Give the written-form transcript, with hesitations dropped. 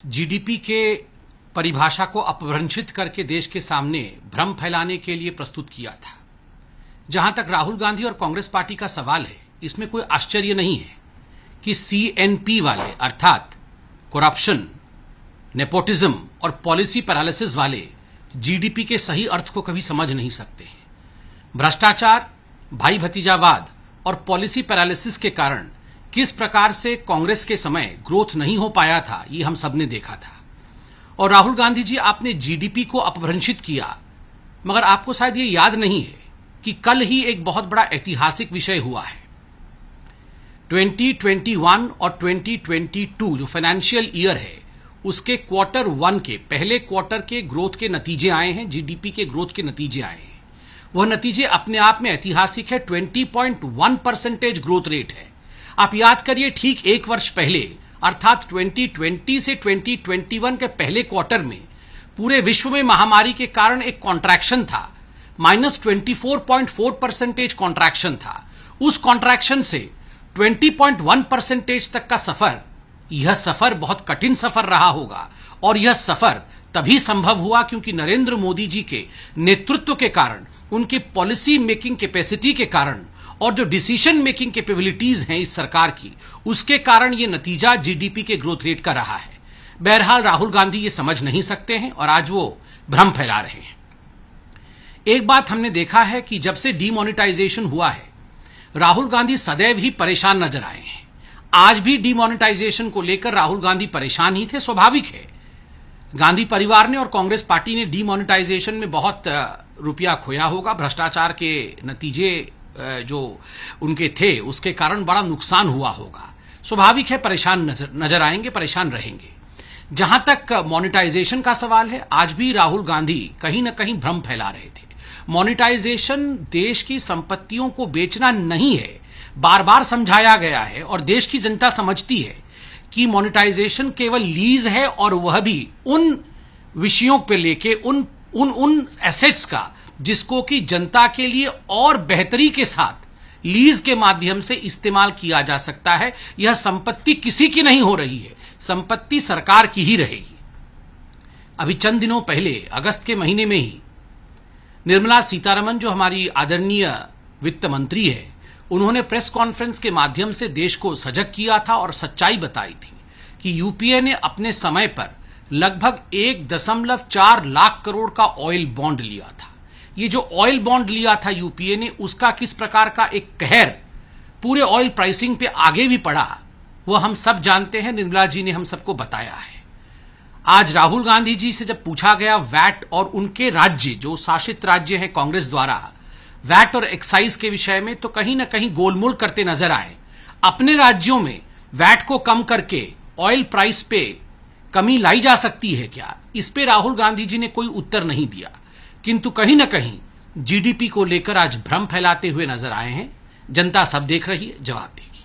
GDP के परिभाषा को अपभ्रंशित करके देश के सामने भ्रम फैलाने के लिए प्रस्तुत किया था। जहां तक राहुल गांधी और कांग्रेस पार्टी का सवाल है, इसमें कोई आश्चर्य नहीं है कि सीएनपी वाले अर्थात करप्शन, नेपोटिज्म और पॉलिसी पैरालिसिस वाले जीडीपी के सही अर्थ को कभी समझ नहीं सकते हैं। भ्रष्टाचार, भाई भतीजावाद और पॉलिसी पैरालिसिस के कारण किस प्रकार से कांग्रेस के समय ग्रोथ नहीं हो पाया था, ये हम सबने देखा था। और राहुल गांधी जी, आपने जीडीपी को अपभ्रंशित किया, मगर आपको शायद ये याद नहीं है कि कल ही एक बहुत बड़ा ऐतिहासिक विषय हुआ है। 2021 और 2022 जो फाइनेंशियल ईयर है, उसके क्वार्टर 1 के पहले क्वार्टर के ग्रोथ के नतीजे आए हैं, जीडीपी के ग्रोथ के नतीजे आए हैं। वह नतीजे अपने आप में ऐतिहासिक है। 20.1% ग्रोथ रेट है। आप याद करिए, ठीक एक वर्ष पहले अर्थात 2020 से 2021 के पहले क्वार्टर में पूरे विश्व में महामारी के कारण एक कॉन्ट्रैक्शन था, -24.4% कॉन्ट्रैक्शन था। उस कॉन्ट्रैक्शन से 20.1% तक का सफर, यह सफर बहुत कठिन सफर रहा होगा। और यह सफर तभी संभव हुआ क्योंकि नरेंद्र मोदी जी के नेतृत्व के कारण, उनकी पॉलिसी मेकिंग कैपेसिटी के कारण और जो डिसीजन मेकिंग कैपेबिलिटीज हैं इस सरकार की, उसके कारण यह नतीजा जीडीपी के ग्रोथ रेट का रहा है। बहरहाल राहुल गांधी ये समझ नहीं सकते हैं और आज वो भ्रम फैला रहे हैं। एक बात हमने देखा है कि जब से डीमोनेटाइजेशन हुआ है, राहुल गांधी सदैव ही परेशान नजर आए हैं। आज भी डीमोनेटाइजेशन को लेकर राहुल गांधी परेशान ही थे, स्वाभाविक है। गांधी परिवार ने और कांग्रेस पार्टी ने डीमोनेटाइजेशन में बहुत रुपया खोया होगा। भ्रष्टाचार के नतीजे जो उनके थे, उसके कारण बड़ा नुकसान हुआ होगा। स्वाभाविक है परेशान नजर आएंगे, परेशान रहेंगे। जहां तक मोनेटाइजेशन का सवाल है, आज भी राहुल गांधी कहीं ना कहीं भ्रम फैला रहे थे। मोनेटाइजेशन देश की संपत्तियों को बेचना नहीं है, बार बार समझाया गया है और देश की जनता समझती है कि मोनेटाइजेशन केवल लीज है और वह भी उन विषयों पे लेके उन एसेट्स का जिसको कि जनता के लिए और बेहतरी के साथ लीज के माध्यम से इस्तेमाल किया जा सकता है। यह संपत्ति किसी की नहीं हो रही है, संपत्ति सरकार की ही रहेगी। अभी चंद दिनों पहले अगस्त के महीने में ही निर्मला सीतारमण, जो हमारी आदरणीय वित्त मंत्री है, उन्होंने प्रेस कॉन्फ्रेंस के माध्यम से देश को सजग किया था और सच्चाई बताई थी कि यूपीए ने अपने समय पर लगभग 1.4 लाख करोड़ का ऑयल बॉन्ड लिया था। ये जो ऑयल बॉन्ड लिया था यूपीए ने, उसका किस प्रकार का एक कहर पूरे ऑयल प्राइसिंग पे आगे भी पड़ा, वह हम सब जानते हैं। निर्मला जी ने हम सबको बताया है। आज राहुल गांधी जी से जब पूछा गया वैट और उनके राज्य, जो शासित राज्य है कांग्रेस द्वारा, वैट और एक्साइज के विषय में, तो कहीं ना कहीं गोलमोल करते नजर आए। अपने राज्यों में वैट को कम करके ऑयल प्राइस पे कमी लाई जा सकती है क्या? इस पे राहुल गांधी जी ने कोई उत्तर नहीं दिया, किंतु कहीं ना कहीं जीडीपी को लेकर आज भ्रम फैलाते हुए नजर आए हैं। जनता सब देख रही है, जवाब देगी।